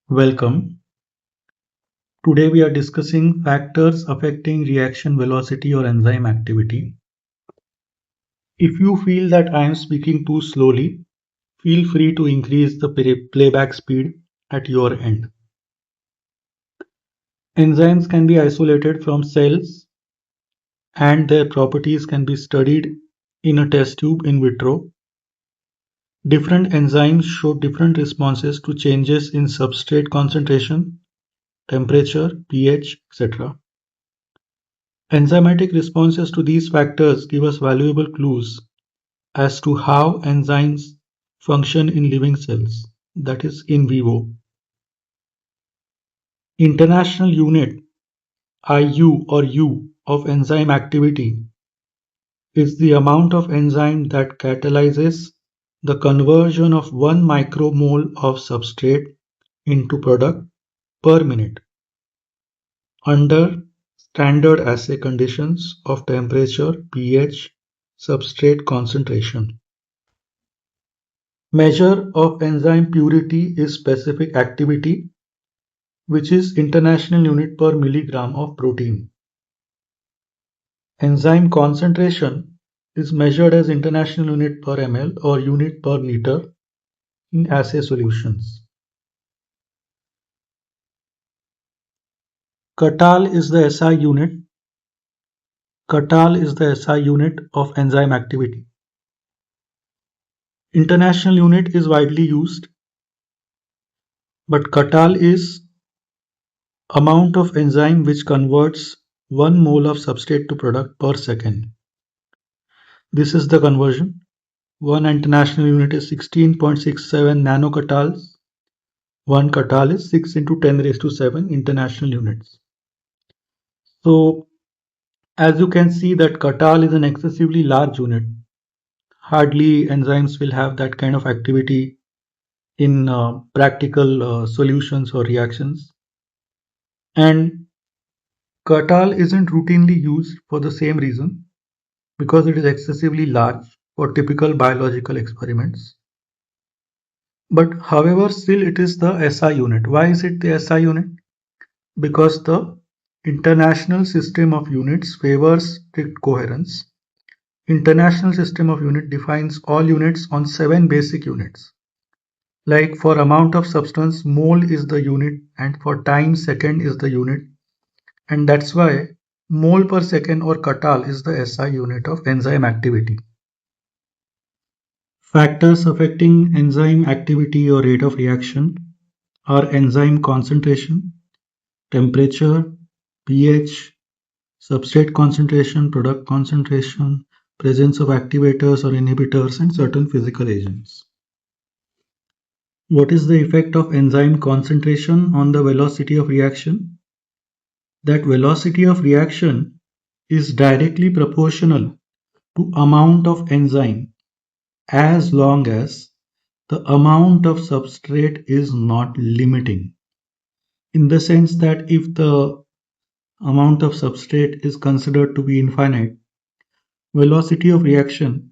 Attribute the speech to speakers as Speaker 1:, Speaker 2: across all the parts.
Speaker 1: Welcome. Today we are discussing factors affecting reaction velocity or enzyme activity. If you feel that I am speaking too slowly, feel free to increase the playback speed at your end. Enzymes can be isolated from cells and their properties can be studied in a test tube in vitro. Different enzymes show different responses to changes in substrate concentration, temperature, pH, etc. Enzymatic responses to these factors give us valuable clues as to how enzymes function in living cells, that is, in vivo. International Unit (IU or U) of enzyme activity is the amount of enzyme that catalyzes the conversion of 1 micromole of substrate into product per minute under standard assay conditions of temperature, pH, substrate concentration. Measure of enzyme purity is specific activity, which is international unit per milligram of protein. Enzyme concentration is measured as international unit per ml or unit per liter in assay solutions. Katal is the SI unit. Katal is the SI unit of enzyme activity. International unit is widely used, but Katal is amount of enzyme which converts 1 mole of substrate to product per second. This is the conversion. One international unit is 16.67 nanocatals. 1 catal is 6 into 10 raised to 7 international units. So, as you can see that catal is an excessively large unit. Hardly enzymes will have that kind of activity in practical solutions or reactions. And catal isn't routinely used for the same reason, because it is excessively large for typical biological experiments. But however, still it is the SI unit. Why is it the SI unit? Because the International System of Units favors strict coherence. International System of Unit defines all units on 7 basic units. Like for amount of substance, mole is the unit, and for time, second is the unit. And that's why mole per second or catal is the SI unit of enzyme activity. Factors affecting enzyme activity or rate of reaction are enzyme concentration, temperature, pH, substrate concentration, product concentration, presence of activators or inhibitors, and certain physical agents. What is the effect of enzyme concentration on the velocity of reaction? That velocity of reaction is directly proportional to amount of enzyme as long as the amount of substrate is not limiting. In the sense that if the amount of substrate is considered to be infinite, velocity of reaction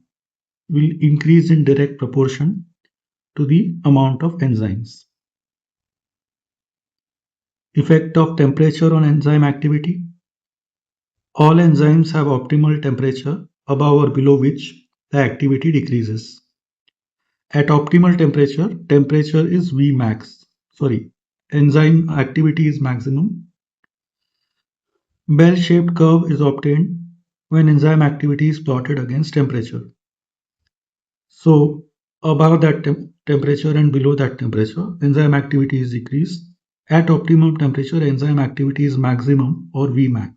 Speaker 1: will increase in direct proportion to the amount of enzymes. Effect of temperature on enzyme activity. All enzymes have optimal temperature above or below which the activity decreases. At optimal temperature, temperature is Vmax. Enzyme activity is maximum. Bell-shaped curve is obtained when enzyme activity is plotted against temperature. So above that temperature and below that temperature, enzyme activity is decreased. At optimum temperature, enzyme activity is maximum or Vmax.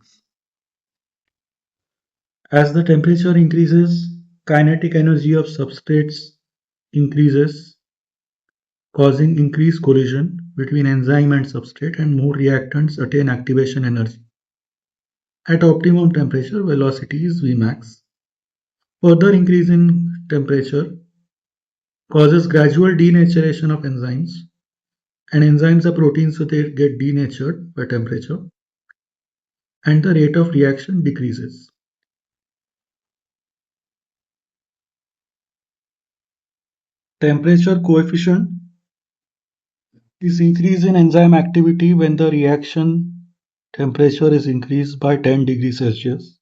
Speaker 1: As the temperature increases, kinetic energy of substrates increases, causing increased collision between enzyme and substrate, and more reactants attain activation energy. At optimum temperature, velocity is Vmax. Further increase in temperature causes gradual denaturation of enzymes, and enzymes are proteins, so they get denatured by temperature, and the rate of reaction decreases. Temperature coefficient is increase in enzyme activity when the reaction temperature is increased by 10 degrees Celsius.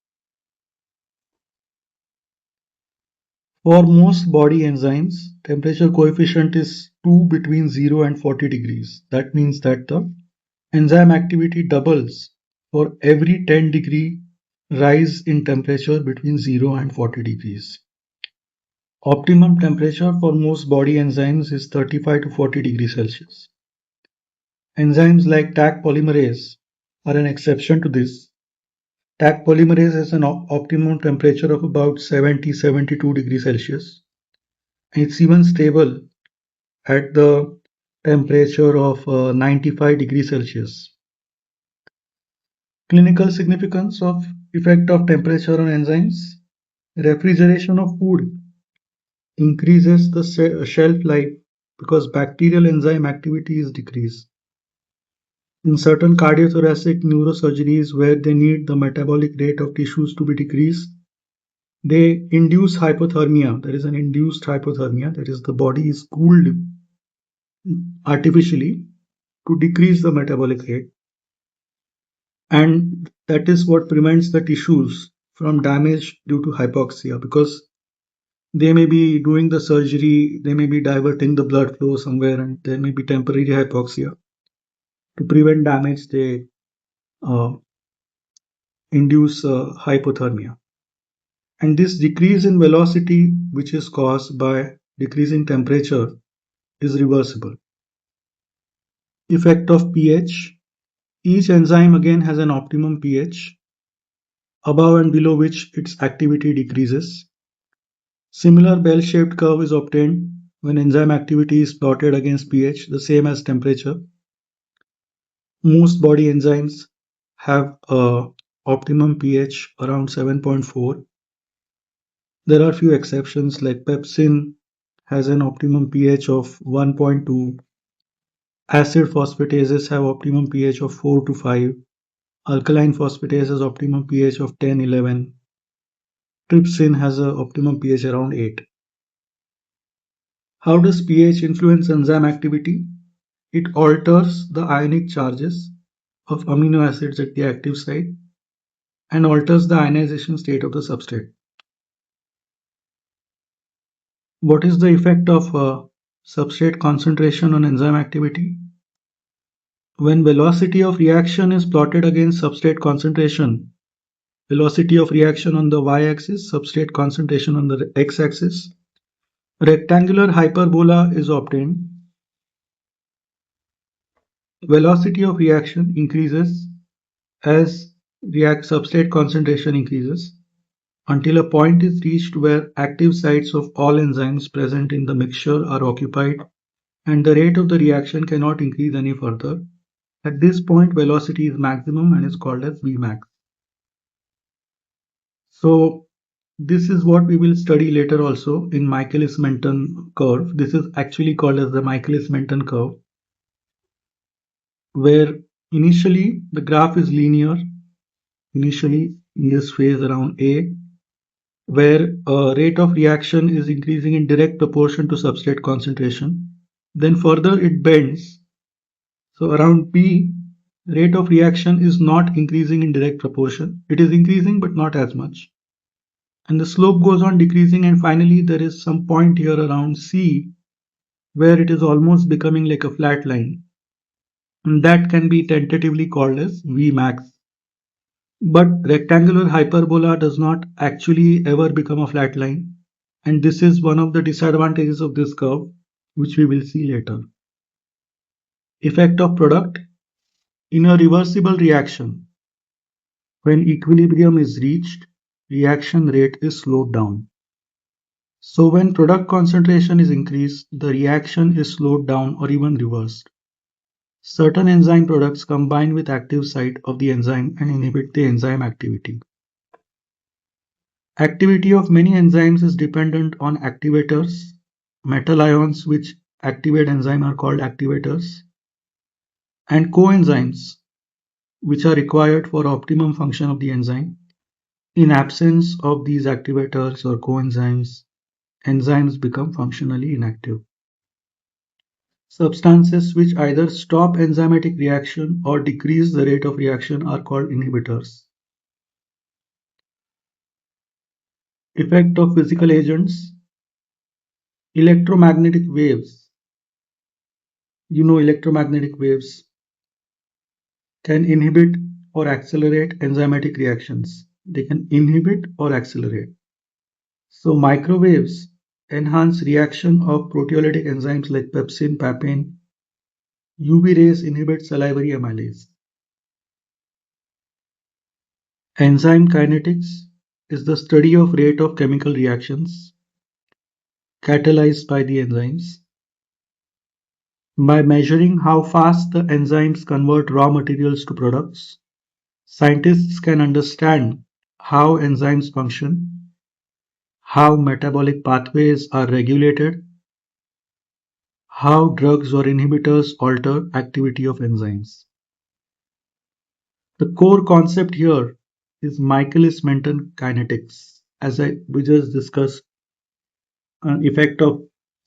Speaker 1: For most body enzymes, temperature coefficient is 2 between 0 and 40 degrees. That means that the enzyme activity doubles for every 10-degree rise in temperature between 0 and 40 degrees. Optimum temperature for most body enzymes is 35 to 40 degrees Celsius. Enzymes like Taq polymerase are an exception to this. Taq polymerase has an optimum temperature of about 70-72 degrees Celsius. It's even stable at the temperature of 95 degrees Celsius. Clinical significance of effect of temperature on enzymes. Refrigeration of food increases the shelf life because bacterial enzyme activity is decreased. In certain cardiothoracic neurosurgeries where they need the metabolic rate of tissues to be decreased, they induce hypothermia. There is an induced hypothermia, that is, the body is cooled artificially to decrease the metabolic rate, and that is what prevents the tissues from damage due to hypoxia, because they may be doing the surgery, they may be diverting the blood flow somewhere, and there may be temporary hypoxia. To prevent damage, they uh, induce hypothermia. And this decrease in velocity, which is caused by decrease in temperature, is reversible. Effect of pH. Each enzyme again has an optimum pH, above and below which its activity decreases. Similar bell-shaped curve is obtained when enzyme activity is plotted against pH, the same as temperature. Most body enzymes have a optimum pH around 7.4. There are few exceptions, like pepsin has an optimum pH of 1.2. Acid phosphatases have optimum pH of 4 to 5. Alkaline phosphatase has optimum pH of 10-11. Trypsin has an optimum pH around 8. How does pH influence enzyme activity? It alters the ionic charges of amino acids at the active site and alters the ionization state of the substrate. What is the effect of substrate concentration on enzyme activity? When velocity of reaction is plotted against substrate concentration, velocity of reaction on the y-axis, substrate concentration on the x-axis, rectangular hyperbola is obtained. Velocity of reaction increases as substrate concentration increases until a point is reached where active sites of all enzymes present in the mixture are occupied and the rate of the reaction cannot increase any further. At this point, velocity is maximum and is called as Vmax. So this is what we will study later also in Michaelis-Menten curve. This is actually called as the Michaelis-Menten curve, where initially the graph is linear, initially in this phase around A, where rate of reaction is increasing in direct proportion to substrate concentration. Then further it bends. So around B, rate of reaction is not increasing in direct proportion. It is increasing but not as much. And the slope goes on decreasing, and finally there is some point here around C where it is almost becoming like a flat line. And that can be tentatively called as Vmax. But rectangular hyperbola does not actually ever become a flat line, and this is one of the disadvantages of this curve, which we will see later. Effect of product. In a reversible reaction, when equilibrium is reached, reaction rate is slowed down. So when product concentration is increased, the reaction is slowed down or even reversed. Certain enzyme products combine with active site of the enzyme and inhibit the enzyme activity. Activity of many enzymes is dependent on activators. Metal ions which activate enzyme are called activators. And coenzymes, which are required for optimum function of the enzyme. In absence of these activators or coenzymes, enzymes become functionally inactive. Substances which either stop enzymatic reaction or decrease the rate of reaction are called inhibitors. Effect of physical agents. Electromagnetic waves. Electromagnetic waves can inhibit or accelerate enzymatic reactions. They can inhibit or accelerate. So microwaves enhance reaction of proteolytic enzymes like pepsin, papain. UV rays inhibit salivary amylase. Enzyme kinetics is the study of rate of chemical reactions catalyzed by the enzymes. By measuring how fast the enzymes convert raw materials to products, scientists can understand how enzymes function, how metabolic pathways are regulated, how drugs or inhibitors alter activity of enzymes. The core concept here is Michaelis-Menten kinetics, as we just discussed, an effect of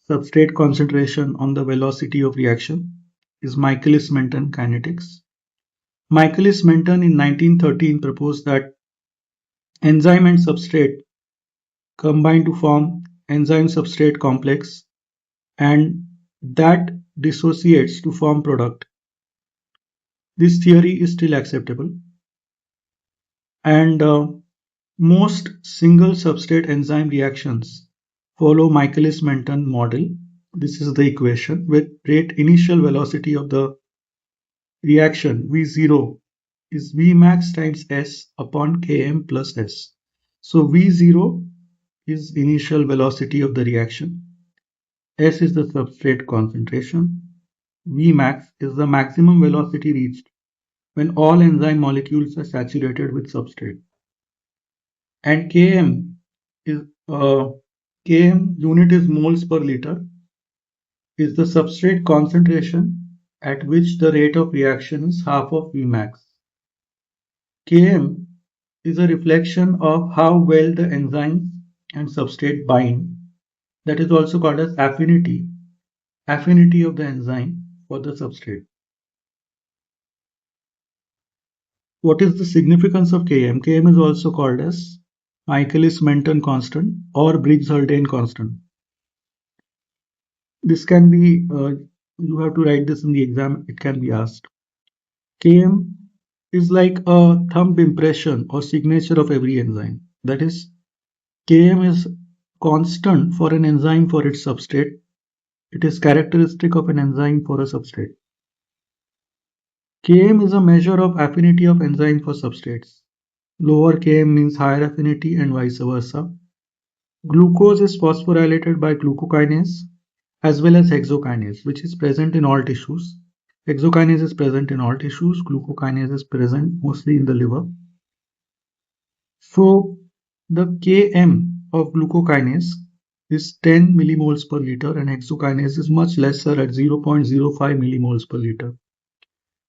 Speaker 1: substrate concentration on the velocity of reaction is Michaelis-Menten kinetics. Michaelis-Menten in 1913 proposed that enzyme and substrate combine to form enzyme-substrate complex, and that dissociates to form product. This theory is still acceptable, and most single substrate enzyme reactions follow Michaelis-Menten model. This is the equation with rate initial velocity of the reaction V0 is Vmax times S upon Km plus S. So V0 is initial velocity of the reaction. S is the substrate concentration. Vmax is the maximum velocity reached when all enzyme molecules are saturated with substrate. And Km is Km unit is moles per liter is the substrate concentration at which the rate of reaction is half of Vmax. Km is a reflection of how well the enzymes and substrate bind. That is also called as affinity of the enzyme for the substrate. What is the significance of Km? Km is also called as Michaelis-Menten constant or Briggs-Haldane constant. This can be, you have to write this in the exam, it can be asked. Km is like a thumb impression or signature of every enzyme. That is, Km is constant for an enzyme for its substrate. It is characteristic of an enzyme for a substrate. Km is a measure of affinity of enzyme for substrates. Lower Km means higher affinity and vice versa. Glucose is phosphorylated by glucokinase as well as hexokinase, which is present in all tissues. Hexokinase is present in all tissues. Glucokinase is present mostly in the liver. So the Km of glucokinase is 10 millimoles per liter and hexokinase is much lesser at 0.05 millimoles per liter,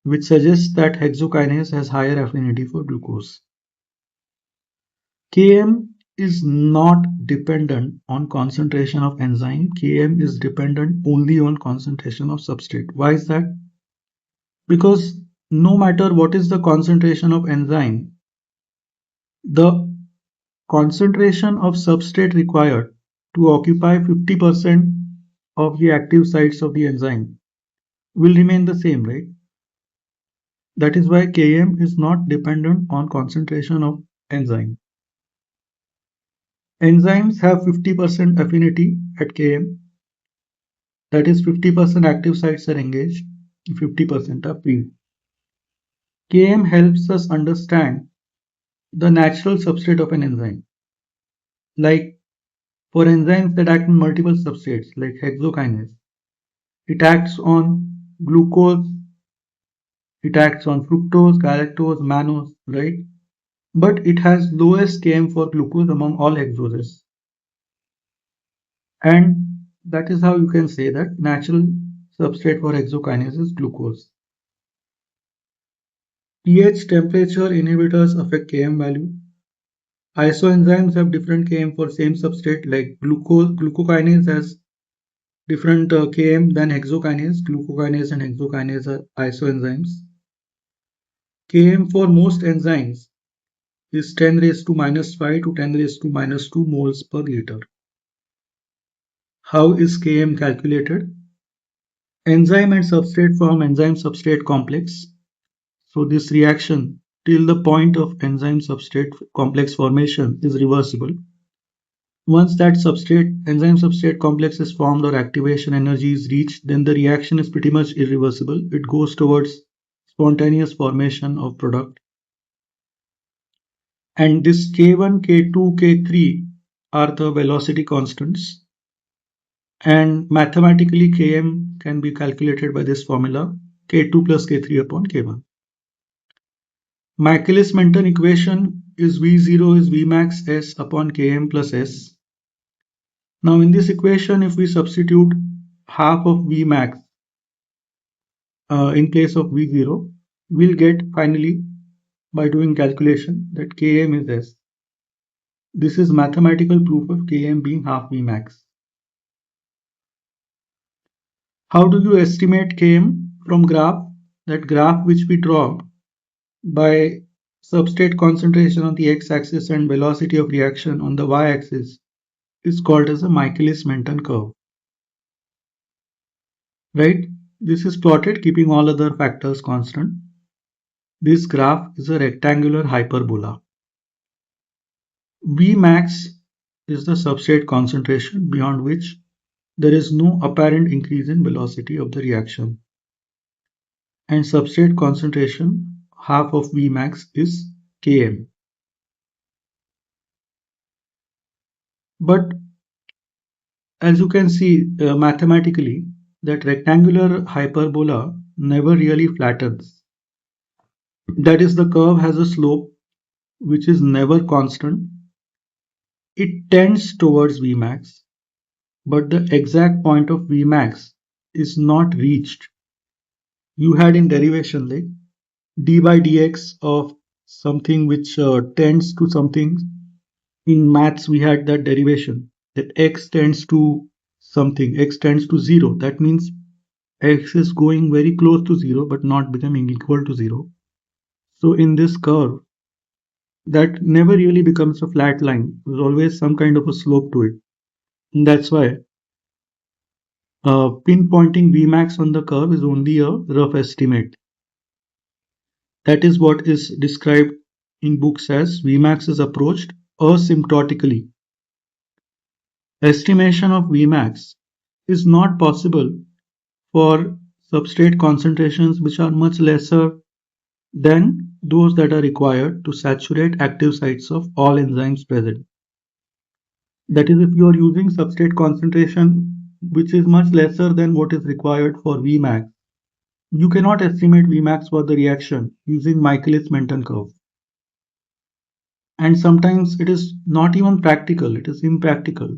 Speaker 1: which suggests that hexokinase has higher affinity for glucose. Km is not dependent on concentration of enzyme. Km is dependent only on concentration of substrate. Why is that? Because no matter what is the concentration of enzyme, the concentration of substrate required to occupy 50% of the active sites of the enzyme will remain the same, right? That is why Km is not dependent on concentration of enzyme. Enzymes have 50% affinity at Km, that is 50% active sites are engaged, 50% are free. Km helps us understand the natural substrate of an enzyme. Like for enzymes that act on multiple substrates like hexokinase, it acts on glucose, it acts on fructose, galactose, mannose, right? But it has lowest Km for glucose among all hexoses. And that is how you can say that natural substrate for hexokinase is glucose. pH temperature inhibitors affect Km value. Isoenzymes have different Km for same substrate like glucokinase has different Km than hexokinase, glucokinase and hexokinase are isoenzymes. Km for most enzymes is 10 raised to minus 5 to 10 raised to minus 2 moles per liter. How is Km calculated? Enzyme and substrate form enzyme substrate complex. So this reaction till the point of enzyme substrate complex formation is reversible. Once that enzyme substrate complex is formed or activation energy is reached, then the reaction is pretty much irreversible. It goes towards spontaneous formation of product. And this K1, K2, K3 are the velocity constants. And mathematically Km can be calculated by this formula, K2 plus K3 upon K1. Michaelis-Menten equation is V0 is Vmax S upon Km plus S. Now in this equation, if we substitute half of Vmax in place of V0, we'll get finally by doing calculation that Km is S. This is mathematical proof of Km being half Vmax. How do you estimate Km? From graph? That graph which we draw by substrate concentration on the x-axis and velocity of reaction on the y-axis is called as a Michaelis-Menten curve. Right? This is plotted keeping all other factors constant. This graph is a rectangular hyperbola. Vmax is the substrate concentration beyond which there is no apparent increase in velocity of the reaction. And substrate concentration, half of Vmax, is Km. But as you can see mathematically, that rectangular hyperbola never really flattens. That is, the curve has a slope which is never constant. It tends towards Vmax, but the exact point of Vmax is not reached. You had in derivation like d by dx of something which tends to something. In maths, we had that derivation that x tends to something, x tends to 0. That means x is going very close to 0 but not becoming equal to 0. So in this curve, that never really becomes a flat line. There's always some kind of a slope to it. And that's why pinpointing Vmax on the curve is only a rough estimate. That is what is described in books as Vmax is approached asymptotically. Estimation of Vmax is not possible for substrate concentrations which are much lesser than those that are required to saturate active sites of all enzymes present. That is, if you are using substrate concentration which is much lesser than what is required for Vmax, you cannot estimate Vmax for the reaction using Michaelis-Menten curve. And sometimes it is not even practical, it is impractical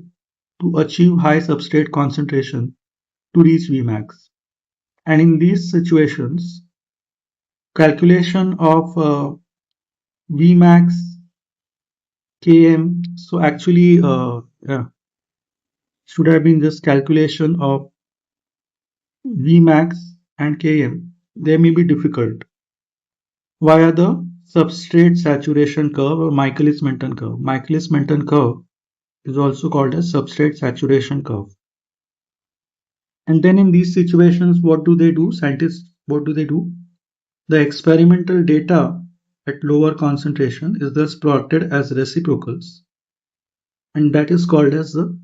Speaker 1: to achieve high substrate concentration to reach Vmax. And in these situations, calculation of Vmax, Km, so actually should have been just calculation of Vmax and Km. They may be difficult via the substrate saturation curve or Michaelis-Menten curve. Michaelis-Menten curve is also called as substrate saturation curve. And then in these situations, what do they do? Scientists, what do they do? The experimental data at lower concentration is thus plotted as reciprocals, and that is called as the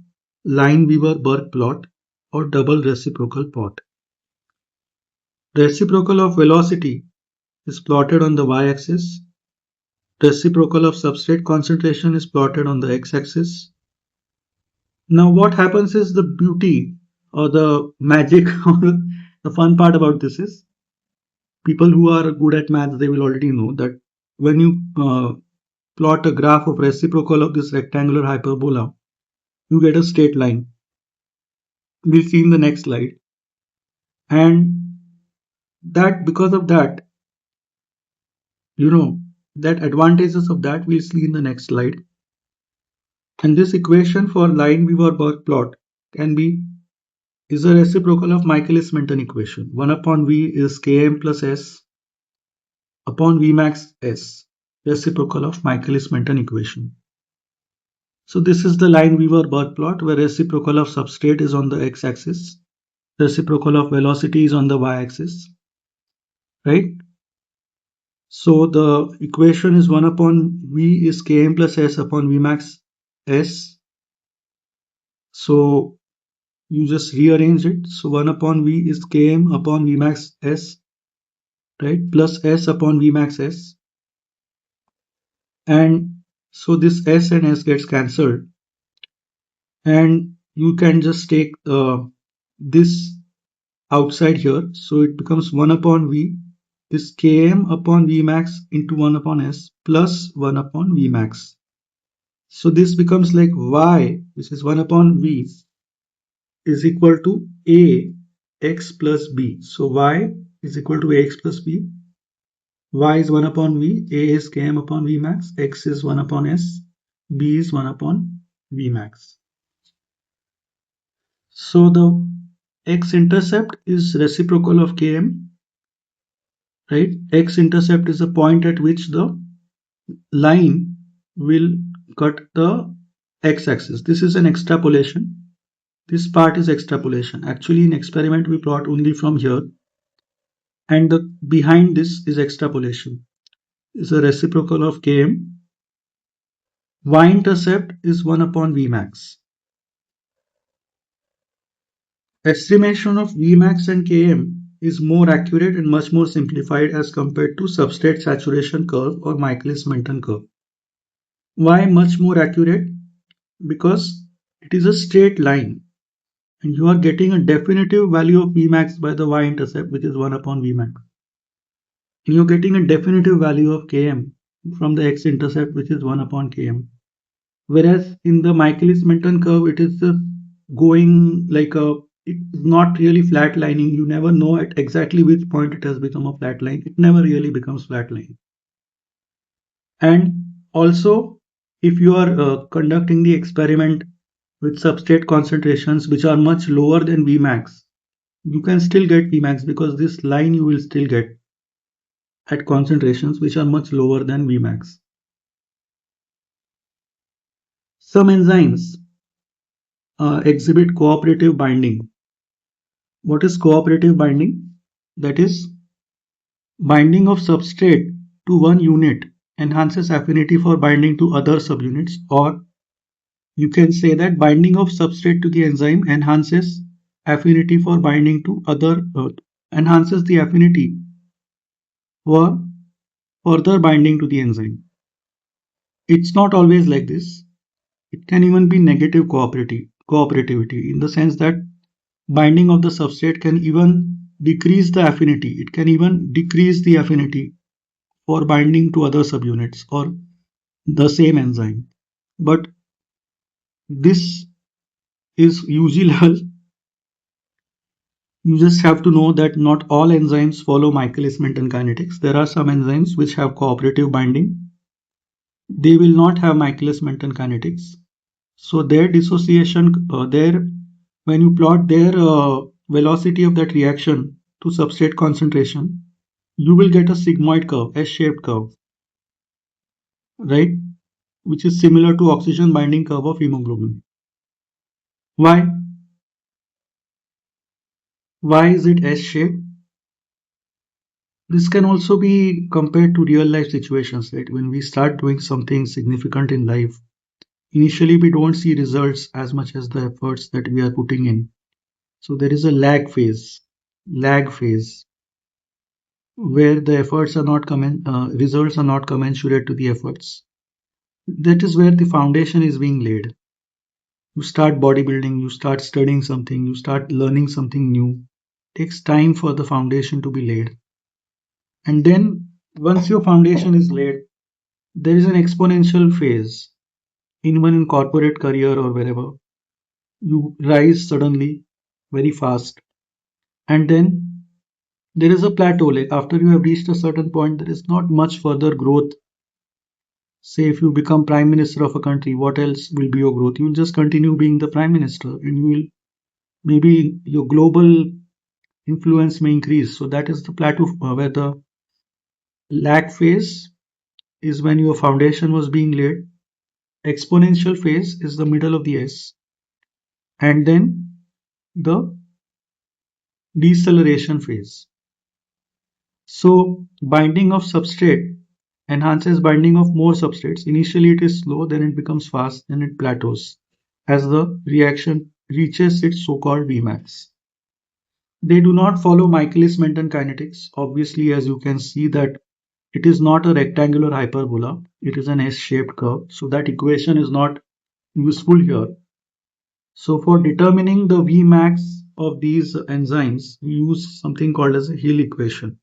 Speaker 1: Lineweaver-Burk plot or double reciprocal plot. Reciprocal of velocity is plotted on the y-axis. Reciprocal of substrate concentration is plotted on the x-axis. Now what happens is the beauty or the magic or the fun part about this is people who are good at maths, they will already know that when you plot a graph of reciprocal of this rectangular hyperbola, you get a straight line. We'll see in the next slide. And that because of that, that advantages of that we'll see in the next slide. And this equation for Lineweaver-Burk plot can be is a reciprocal of Michaelis-Menten equation. 1 upon V is Km plus S upon Vmax S, reciprocal of Michaelis-Menten equation. So this is the Lineweaver-Burk plot where reciprocal of substrate is on the x-axis, reciprocal of velocity is on the y-axis, right? So the equation is 1 upon V is Km plus S upon Vmax S. So you just rearrange it. So 1 upon V is Km upon Vmax S, right? Plus S upon Vmax S. And so this S and S gets cancelled. And you can just take this outside here. So it becomes 1 upon V is Km upon Vmax into 1 upon S plus 1 upon Vmax. So this becomes like Y, which is 1 upon V, is equal to A x plus B. So Y is equal to Ax plus B. Y is 1 upon V, A is Km upon Vmax, X is 1 upon S, B is 1 upon Vmax. So the x-intercept is reciprocal of Km, right? X-intercept is a point at which the line will cut the x-axis. This is an extrapolation. This part is extrapolation. Actually, in experiment, we plot only from here. And the behind this is extrapolation. Is a reciprocal of Km. Y-intercept is 1 upon Vmax. Estimation of Vmax and Km is more accurate and much more simplified as compared to substrate saturation curve or Michaelis-Menten curve. Why much more accurate? Because it is a straight line and you are getting a definitive value of Vmax by the y-intercept, which is 1 upon Vmax. And you're getting a definitive value of Km from the x-intercept, which is 1 upon Km. Whereas in the Michaelis-Menten curve, it is just going like it's not really flat lining. You never know at exactly which point it has become a flat line. It never really becomes flat line. And also, if you are conducting the experiment with substrate concentrations which are much lower than Vmax, you can still get Vmax because this line you will still get at concentrations which are much lower than Vmax. Some enzymes exhibit cooperative binding. What is cooperative binding? That is, binding of substrate to one unit enhances affinity for binding to other subunits, or you can say that binding of substrate to the enzyme enhances affinity for binding to other, enhances the affinity for further binding to the enzyme. It's not always like this. It can even be negative cooperativity in the sense that binding of the substrate can even decrease the affinity. It can even decrease the affinity for binding to other subunits or the same enzyme. But this is UG level. You just have to know that not all enzymes follow Michaelis-Menten kinetics. There are some enzymes which have cooperative binding. They will not have Michaelis-Menten kinetics. So their dissociation, when you plot their velocity of that reaction to substrate concentration, you will get a sigmoid curve, S-shaped curve, right? Which is similar to oxygen binding curve of hemoglobin. Why? Why is it S-shaped? This can also be compared to real life situations, right? When we start doing something significant in life, initially we don't see results as much as the efforts that we are putting in. So there is a lag phase where the efforts are not results are not commensurate to the efforts. That is where the foundation is being laid. You start bodybuilding, you start studying something, you start learning something new. It takes time for the foundation to be laid. And then once your foundation is laid, there is an exponential phase. Even in corporate career or wherever, you rise suddenly, very fast. And then there is a plateau. Like after you have reached a certain point, there is not much further growth. Say if you become prime minister of a country, what else will be your growth? You will just continue being the prime minister and you will maybe your global influence may increase. So that is the plateau where the lag phase is when your foundation was being laid. Exponential phase is the middle of the S, and then the deceleration phase. So binding of substrate enhances binding of more substrates. Initially it is slow, then it becomes fast, then it plateaus as the reaction reaches its so-called Vmax. They do not follow Michaelis-Menten kinetics. Obviously, as you can see that it is not a rectangular hyperbola, it is an S-shaped curve. So that equation is not useful here. So for determining the Vmax of these enzymes, we use something called as a Hill equation.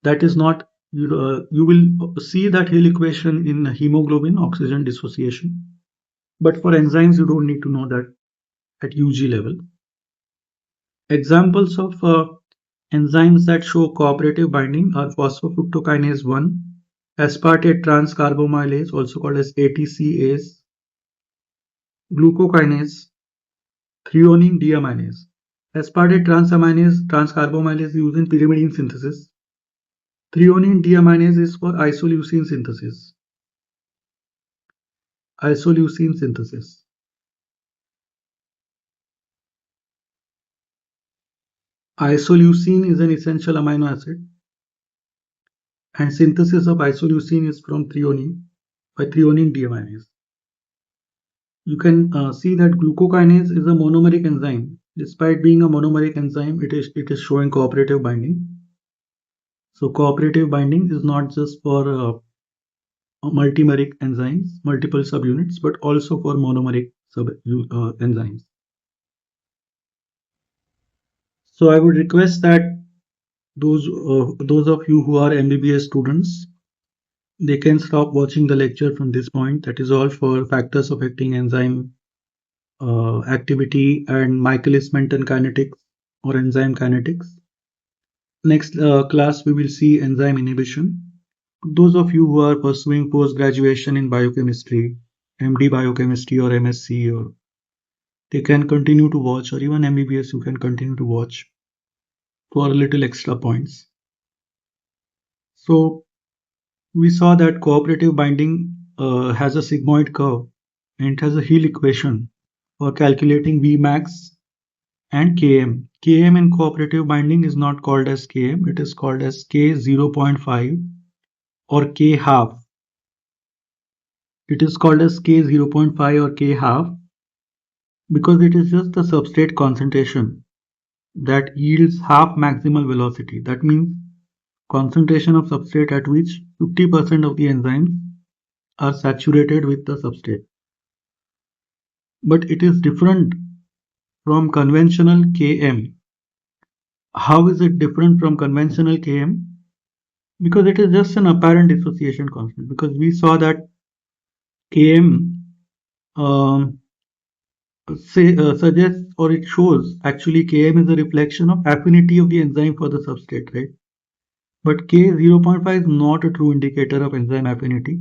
Speaker 1: That is not, you will see that Hill equation in hemoglobin oxygen dissociation. But for enzymes, you don't need to know that at UG level. Examples of enzymes that show cooperative binding are phosphofructokinase 1, aspartate transcarbamylase, also called as ATCase, glucokinase, threonine deaminase. Aspartate transcarbamylase is used in pyrimidine synthesis. Threonine deaminase is for isoleucine synthesis. Isoleucine synthesis. Isoleucine is an essential amino acid, and synthesis of isoleucine is from threonine by threonine deaminase. You can see that glucokinase is a monomeric enzyme. Despite being a monomeric enzyme, it is showing cooperative binding. So cooperative binding is not just for multimeric enzymes, multiple subunits, but also for monomeric enzymes. So I would request that those of you who are MBBS students, they can stop watching the lecture from this point. That is all for factors affecting enzyme activity and Michaelis-Menten kinetics or enzyme kinetics. Next class, we will see enzyme inhibition. Those of you who are pursuing post-graduation in biochemistry, MD Biochemistry or MSc, or they can continue to watch, or even MBBS, you can continue to watch for a little extra points. So we saw that cooperative binding has a sigmoid curve and it has a Hill equation for calculating Vmax and Km. Km in cooperative binding is not called as Km, it is called as K 0.5 or K half. It is called as K 0.5 or K half because it is just the substrate concentration that yields half maximal velocity. That means concentration of substrate at which 50% of the enzymes are saturated with the substrate. But it is different from conventional Km. How is it different from conventional Km? Because it is just an apparent dissociation constant. Because we saw that Km suggests or it shows actually Km is a reflection of affinity of the enzyme for the substrate, right? But K 0.5 is not a true indicator of enzyme affinity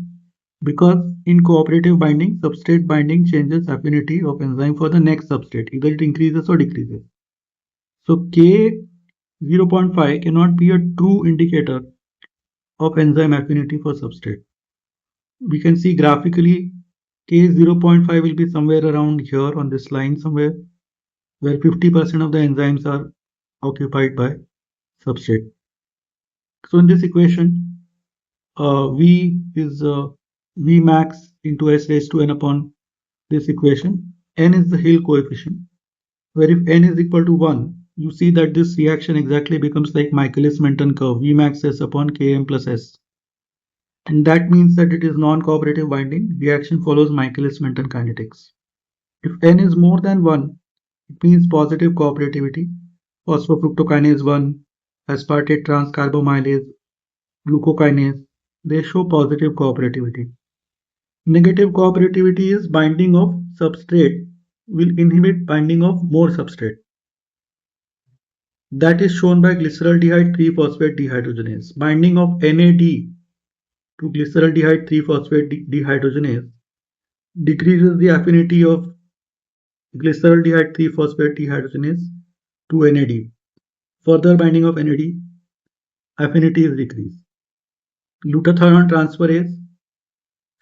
Speaker 1: because in cooperative binding, substrate binding changes affinity of enzyme for the next substrate. Either it increases or decreases. So K 0.5 cannot be a true indicator of enzyme affinity for substrate. We can see graphically K 0.5 will be somewhere around here on this line somewhere where 50% of the enzymes are occupied by substrate. So in this equation, V is Vmax into S raised to n upon this equation. N is the Hill coefficient, where if n is equal to 1, you see that this reaction exactly becomes like Michaelis-Menten curve, Vmax S upon Km plus S. And that means that it is non-cooperative binding. Reaction follows Michaelis-Menten kinetics. If n is more than 1, it means positive cooperativity. Phosphofructokinase 1, aspartate transcarbamylase, glucokinase, they show positive cooperativity. Negative cooperativity is binding of substrate will inhibit binding of more substrate. That is shown by glyceraldehyde 3-phosphate dehydrogenase. Binding of NAD to glyceraldehyde 3-phosphate dehydrogenase decreases the affinity of Glyceraldehyde 3-phosphate dehydrogenase to NAD. Further binding of NAD, affinity is decreased. Glutathione transferase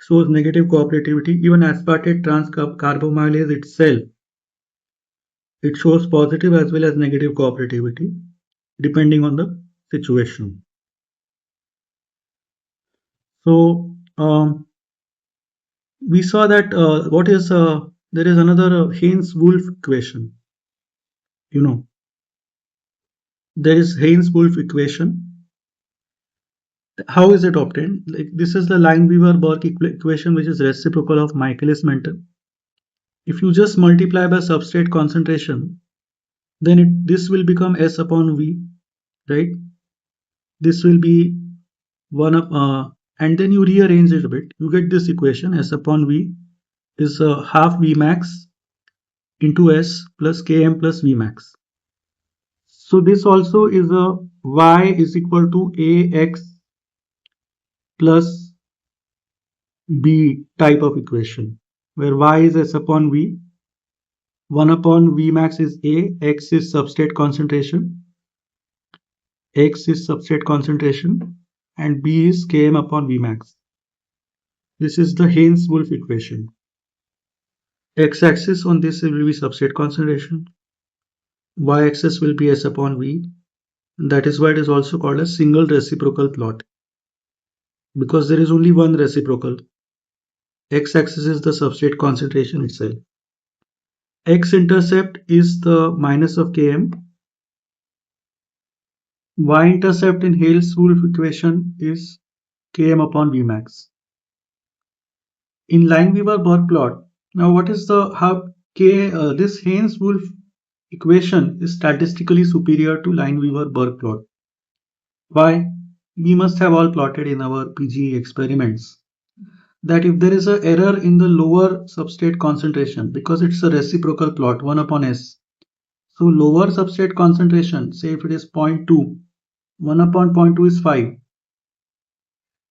Speaker 1: shows negative cooperativity. Even aspartate transcarbamylase itself, it shows positive as well as negative cooperativity depending on the situation. So we saw that there is another Hanes-Woolf equation. There is Hanes-Woolf equation. How is it obtained? Like, this is the Lineweaver-Burk equation, which is reciprocal of Michaelis-Menten. If you just multiply by substrate concentration, then this will become S upon V, right? This will be 1 up, and then you rearrange it a bit. You get this equation, S upon V is half Vmax into S plus Km plus Vmax. So this also is a Y is equal to AX plus B type of equation, where Y is S upon V, 1 upon Vmax is A, X is substrate concentration, and B is Km upon Vmax. This is the Hanes-Woolf equation. X-axis on this will be substrate concentration, Y-axis will be S upon V. That is why it is also called a single reciprocal plot, because there is only one reciprocal. X-axis is the substrate concentration itself. X-intercept is the minus of Km. Y-intercept in Hanes-Woolf equation is Km upon Vmax. In Lineweaver-Burk plot, now what is this Hanes-Woolf equation is statistically superior to Lineweaver-Burk plot. Why? We must have all plotted in our PG experiments that if there is an error in the lower substrate concentration, because it's a reciprocal plot 1 upon S, so lower substrate concentration, say if it is 0.2, 1 upon 0.2 is 5.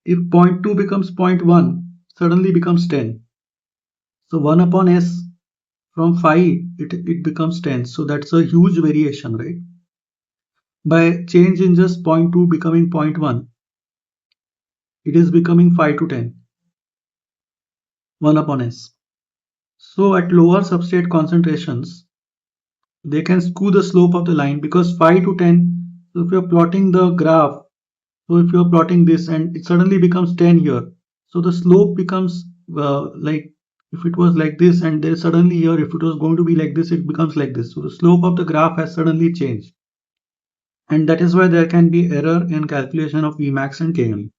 Speaker 1: If 0.2 becomes 0.1, suddenly becomes 10. So 1 upon S from 5, it becomes 10. So that's a huge variation, right? By change in just 0.2 becoming 0.1, it is becoming 5 to 10. 1 upon S. So at lower substrate concentrations, they can skew the slope of the line, because 5 to 10, so if you're plotting the graph, so if you're plotting this and it suddenly becomes 10 here, so the slope becomes like if it was like this and there suddenly here, if it was going to be like this, it becomes like this. So the slope of the graph has suddenly changed. And that is why there can be error in calculation of Vmax and Km.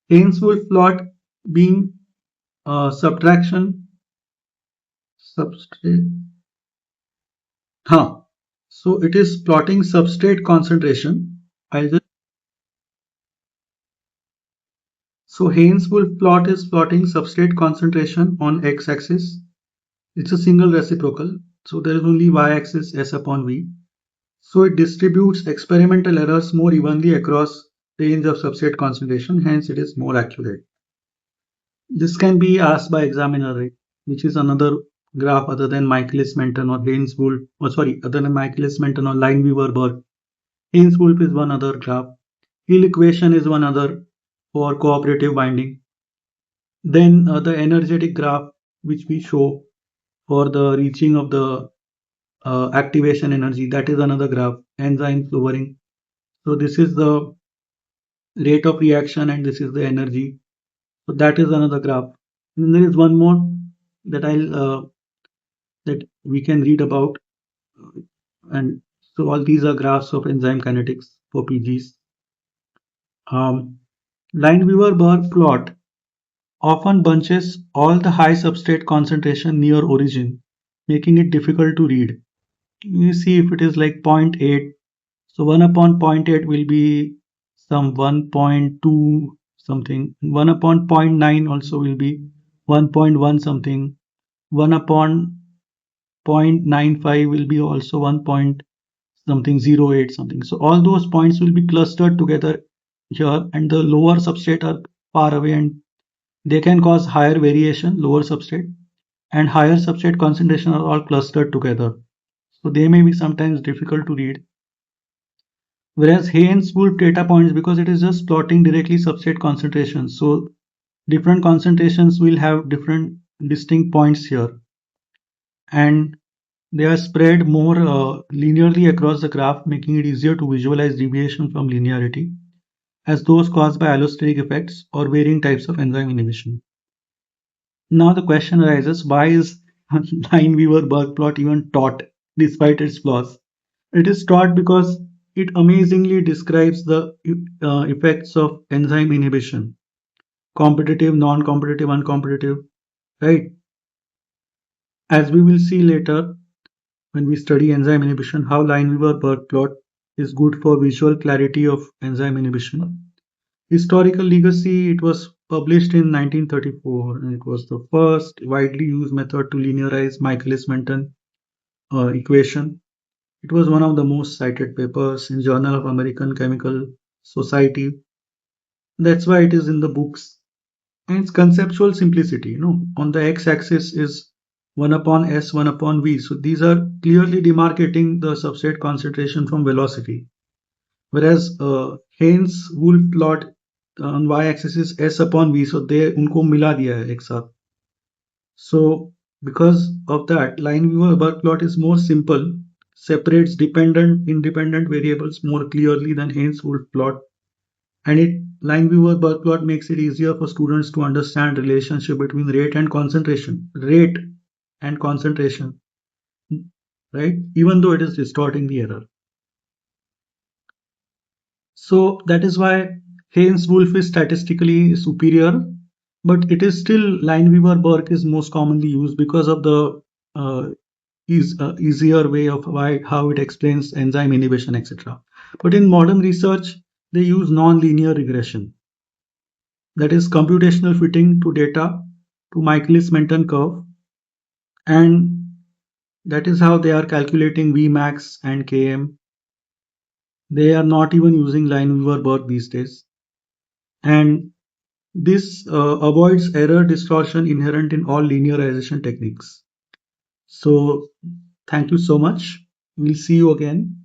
Speaker 1: Hanes-Woolf plot being subtraction substrate. So it is plotting substrate concentration. So Hanes-Woolf plot is plotting substrate concentration on x-axis. It's a single reciprocal, so there is only y-axis S upon V. So it distributes experimental errors more evenly across range of substrate concentration, hence it is more accurate. This can be asked by examiner, right? Which is another graph other than Michaelis-Menten or Hanes-Woolf, other than Michaelis-Menten or Lineweaver-Burk. Hanes-Woolf is one other graph. Hill equation is one other for cooperative binding. Then the energetic graph, which we show for the reaching of the activation energy, that is another graph. Enzymes lowering. So this is the rate of reaction and this is the energy. So that is another graph. And there is one more that that we can read about. And so all these are graphs of enzyme kinetics for PGs. Lineweaver-Burk plot often bunches all the high substrate concentration near origin, making it difficult to read. You see if it is like 0.8, so 1 upon 0.8 will be some 1.2 something, 1 upon 0.9 also will be 1.1 something, 1 upon 0.95 will be also 1 point something 08 something. So all those points will be clustered together here, and the lower substrate are far away and they can cause higher variation, lower substrate, and higher substrate concentration are all clustered together. So they may be sometimes difficult to read. Whereas Hanes-Woolf data points, because it is just plotting directly substrate concentrations. So different concentrations will have different distinct points here. And they are spread more linearly across the graph, making it easier to visualize deviation from linearity, as those caused by allosteric effects or varying types of enzyme inhibition. Now the question arises, why is Lineweaver-Burk plot even taught despite its flaws? It is taught because it amazingly describes the effects of enzyme inhibition, competitive, non-competitive, uncompetitive, right? As we will see later when we study enzyme inhibition, how Lineweaver-Burk plot is good for visual clarity of enzyme inhibition. Historical legacy, it was published in 1934 and it was the first widely used method to linearize Michaelis-Menten equation. It was one of the most cited papers in Journal of American Chemical Society. That's why it is in the books. And its conceptual simplicity, on the x-axis is 1 upon s, 1 upon v. So these are clearly demarcating the substrate concentration from velocity. Whereas Hanes-Woolf plot on y-axis is s upon v. So they उनको मिला दिया है एक साथ. So because of that, Lineweaver-Burk plot is more simple, separates dependent, independent variables more clearly than Hanes-Woolf plot, and Lineweaver-Burk plot makes it easier for students to understand relationship between rate and concentration. Rate and concentration, right? Even though it is distorting the error. So that is why Hanes-Woolf is statistically superior, but it is still Lineweaver-Burk is most commonly used because of the uh, easier way of how it explains enzyme inhibition, etc. But in modern research, they use non-linear regression, that is computational fitting to data to Michaelis-Menten curve, and that is how they are calculating Vmax and Km. They are not even using Lineweaver-Burk these days, and this avoids error distortion inherent in all linearization techniques. So thank you so much. We'll see you again.